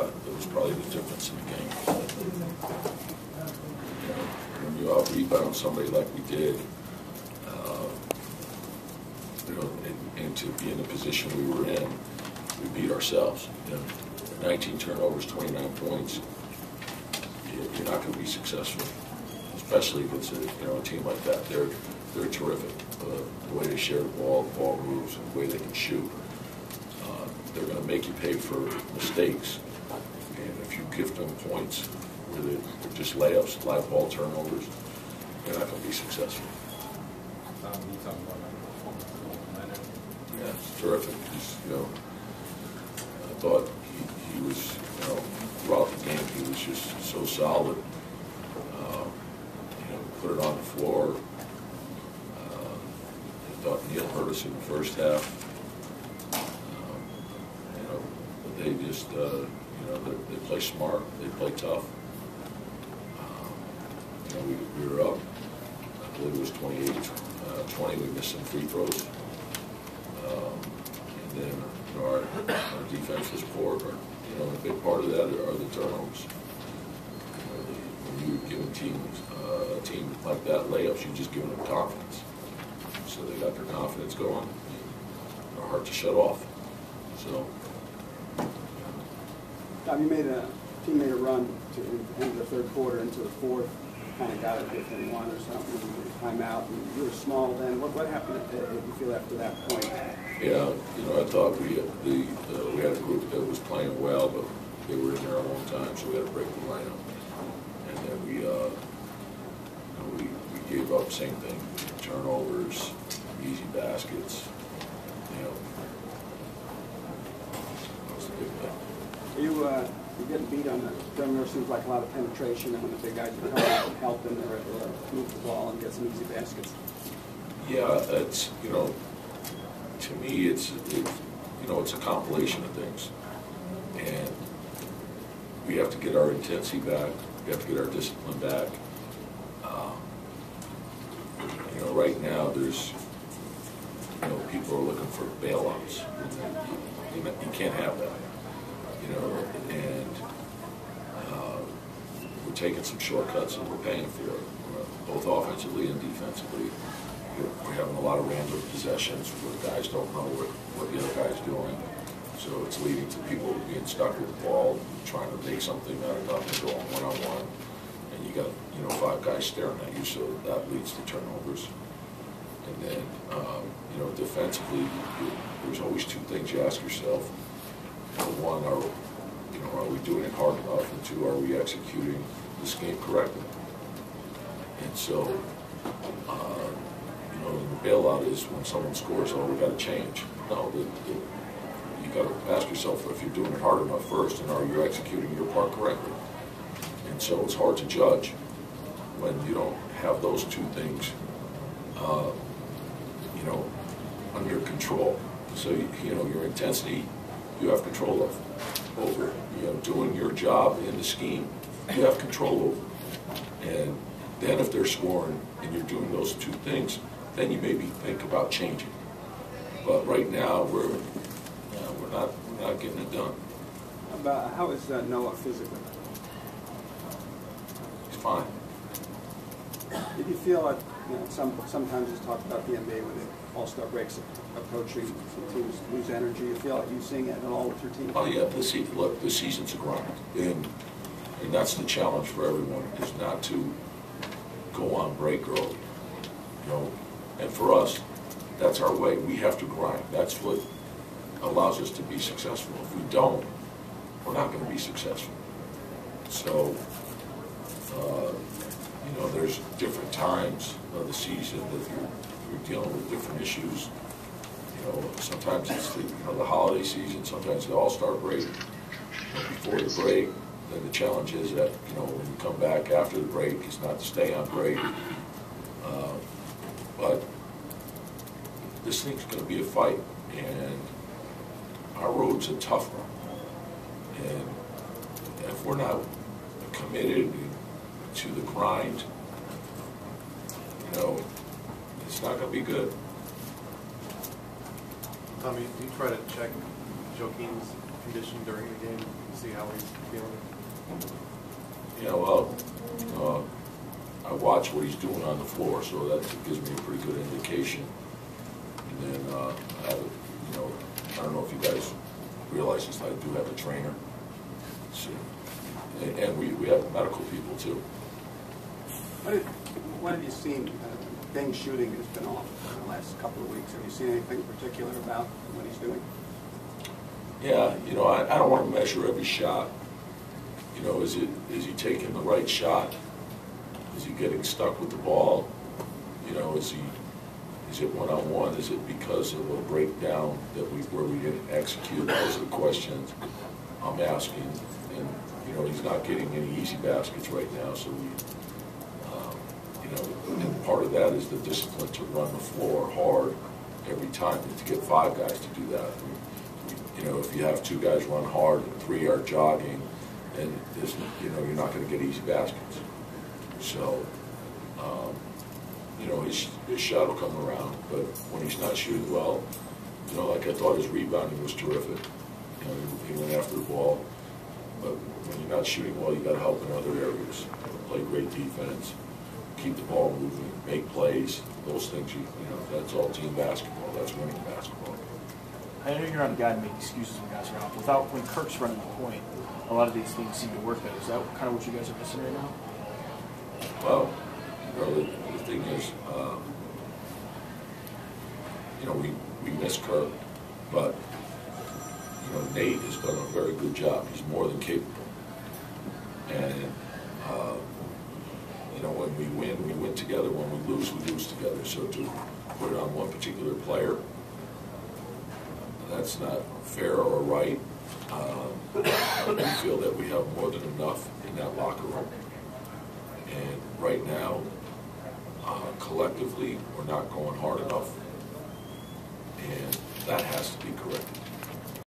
it was probably the difference in the game. When you out-rebound somebody like we did, and to be in the position we were in, we beat ourselves. 19 turnovers, 29 points. You're not going to be successful, especially if it's a team like that. They're terrific. The way they share the ball moves, and the way they can shoot. They're going to make you pay for mistakes. And if you give them points where they're just layups, live ball turnovers, they're not going to be successful. Yeah, it's terrific. I thought he was, throughout the game, he was just so solid. Put it on the floor. I thought Neil hurt us in the first half. But they just, they play smart. They play tough. We were up. I believe it was 28-20. We missed some free throws. And then our defense was poor. A big part of that are the turnovers. When you give a team like that layups, you're just giving them confidence. So they got their confidence going. They're hard to shut off. So. Tom, team made a run to the end of the third quarter into the fourth. Kind of got it within one or something. Timeout. And you were small then. What happened? You feel after that point? Yeah, I thought we had a group that was playing well, but they were in there a long time, so we had to break the lineup. And then we gave up, same thing, turnovers, easy baskets. That was the big thing. You're getting beat on the perimeter. Seems like a lot of penetration, and when the big guys are coming, help them to move the ball and get some easy baskets. Yeah, it's to me it's a compilation of things, and we have to get our intensity back. We have to get our discipline back. Right now there's people are looking for bailouts. You can't have that. And we're taking some shortcuts and we're paying for it, both offensively and defensively. We're having a lot of random possessions where guys don't know what the other guy's doing. So it's leading to people being stuck with the ball, trying to make something out of nothing, going one-on-one. And you got, 5 guys staring at you, so that leads to turnovers. And then, defensively, there's always 2 things you ask yourself. One, are we doing it hard enough? And 2, are we executing this game correctly? And so, the bailout is when someone scores, we got to change. No, you got to ask yourself if you're doing it hard enough first, and are you executing your part correctly? And so it's hard to judge when you don't have those 2 things, under control. So your intensity, you have control over. Doing your job in the scheme, you have control over. And then if they're scoring and you're doing those 2 things, then you maybe think about changing. But right now we're not getting it done. How is Noah physically? He's fine. Did you feel like sometimes it's talked about the NBA with the All-Star breaks approaching, teams lose energy? You feel like you're seeing it at all with your team? Oh yeah, the season's a grind, and that's the challenge for everyone, is not to go on break early. And for us, that's our way. We have to grind. That's what allows us to be successful. If we don't, we're not going to be successful. So, there's different times of the season that you're dealing with different issues. Sometimes it's the holiday season, sometimes the All-Star break. Before the break, then the challenge is that, when you come back after the break, it's not to stay on break. But this thing's going to be a fight, and our road's a tough one. And if we're not committed to the grind, it's not going to be good. Tommy, you try to check Joaquin's condition during the game to see how he's feeling? Yeah, well, I watch what he's doing on the floor, so that gives me a pretty good indication. And then I have, I don't know if you guys realize this, I do have a trainer. So, and we have medical people too. What have you seen? Bing's shooting has been off in the last couple of weeks. Have you seen anything particular about what he's doing? Yeah, I don't want to measure every shot. Is he taking the right shot? Is he getting stuck with the ball? Is it one-on-one? Is it because of a breakdown where we didn't execute? Those are the questions I'm asking. And he's not getting any easy baskets right now, so and part of that is the discipline to run the floor hard every time, and to get 5 guys to do that. If you have 2 guys run hard and 3 are jogging, then you're not going to get easy baskets. So, his shot will come around, but when he's not shooting well, like I thought his rebounding was terrific. He went after the ball, but when you're not shooting well, you got to help in other areas. Play great defense, keep the ball moving, make plays. Those things, that's all team basketball. That's winning basketball. I know you're not a guy to make excuses when guys are out. When Kirk's running the point, a lot of these things seem to work better. Is that kind of what you guys are missing right now? Well, the thing is, we miss Kirk, but Nate has done a very good job. He's more than capable, and when we win together. When we lose together. So to put it on one particular player, that's not fair or right. We feel that we have more than enough in that locker room. And right now, collectively, we're not going hard enough. And that has to be corrected.